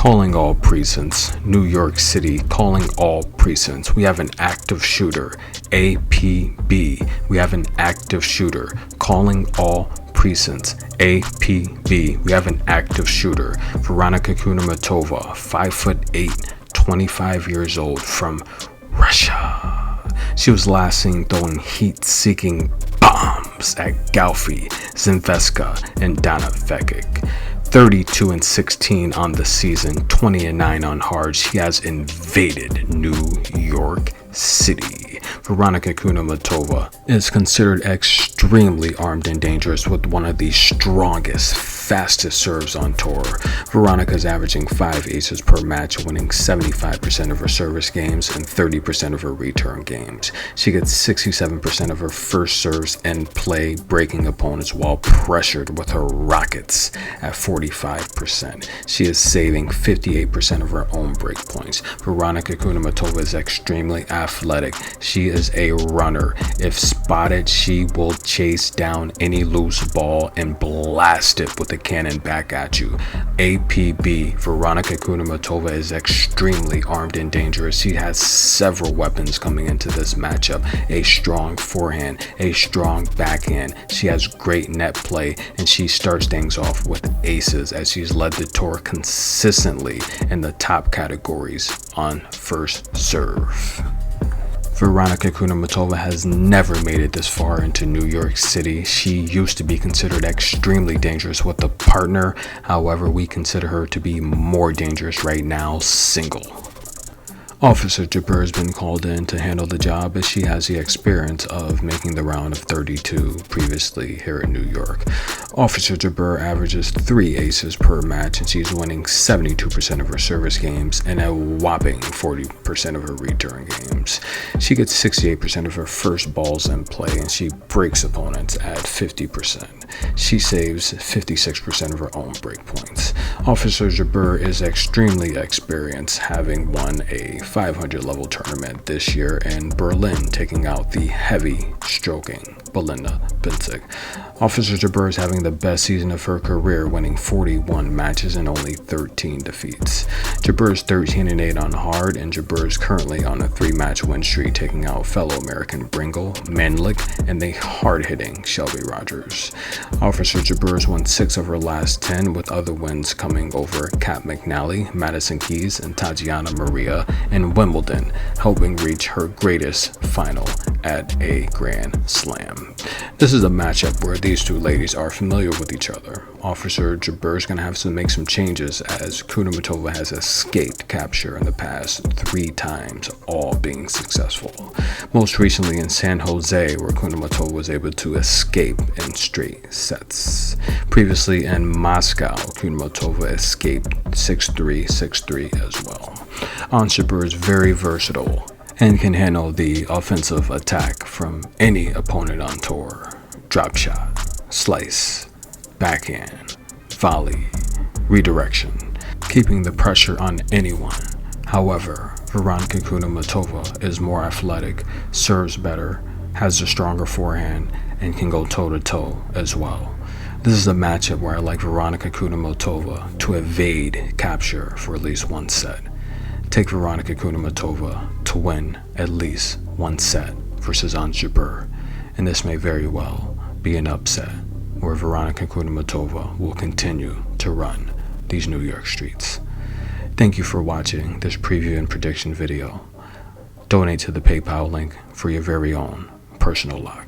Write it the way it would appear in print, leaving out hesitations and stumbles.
Calling all precincts. New York City, calling all precincts. We have an active shooter. APB. We have an active shooter. Calling all precincts. APB. We have an active shooter. Veronika Kudermetova, 5'8", 25 years old, from Russia. She was last seen throwing heat-seeking bombs at Galfi, Zinveska, and Dana Vekic. 32-16 on the season, 20-9 on hard. She has invaded New York City. Veronika Kudermetova is considered extremely armed and dangerous with one of the strongest, fastest serves on tour. Veronika is averaging 5 aces per match, winning 75% of her service games and 30% of her return games. She gets 67% of her first serves in play, breaking opponents while pressured with her rockets at 45%. She is saving 58% of her own break points. Veronika Kudermetova is extremely athletic. She is a runner. If spotted, she will chase down any loose ball and blast it with a cannon back at you. APB, Veronika Kudermetova, is extremely armed and dangerous. She has several weapons coming into this matchup. A strong forehand, a strong backhand. She has great net play, and she starts things off with aces as she's led the tour consistently in the top categories on first serve. Veronika Kudermetova has never made it this far into New York City. She used to be considered extremely dangerous with a partner. However, we consider her to be more dangerous right now, single. Officer Jabeur has been called in to handle the job as she has the experience of making the round of 32 previously here in New York. Officer Jabeur averages 3 aces per match, and she's winning 72% of her service games and a whopping 40% of her return games. She gets 68% of her first balls in play, and she breaks opponents at 50%. She saves 56% of her own break points. Officer Jabeur is extremely experienced, having won a 500 level tournament this year in Berlin, taking out the heavy stroking Belinda Bencic. Officer Jabeur is having the best season of her career, winning 41 matches and only 13 defeats. Jabeur is 13-8 on hard, and Jabeur is currently on a 3-match win streak, taking out fellow American Bringle, Manlick, and the hard-hitting Shelby Rogers. Officer Jabeur has won 6 of her last 10, with other wins coming over Kat McNally, Madison Keys, and Tatiana Maria in Wimbledon, helping reach her greatest final at a Grand Slam. This is a matchup where these two ladies are familiar with each other. Officer Jabeur is going to have to make some changes as Kudermetova has escaped capture in the past 3 times, all being successful. Most recently in San Jose, where Kudermetova was able to escape in straight sets. Previously in Moscow, Kudermetova escaped 6-3, 6-3 as well. Jabeur is very versatile and can handle the offensive attack from any opponent on tour. Drop shot, slice, backhand, volley, redirection, keeping the pressure on anyone. However, Veronika Kudermetova is more athletic, serves better, has a stronger forehand, and can go toe-to-toe as well. This is a matchup where I like Veronika Kudermetova to evade capture for at least 1 set. Take Veronika Kudermetova to win at least 1 set versus Jabeur, and this may very well be an upset where Veronika Kudermetova will continue to run these New York streets. Thank you for watching this preview and prediction video. Donate to the PayPal link for your very own personal luck.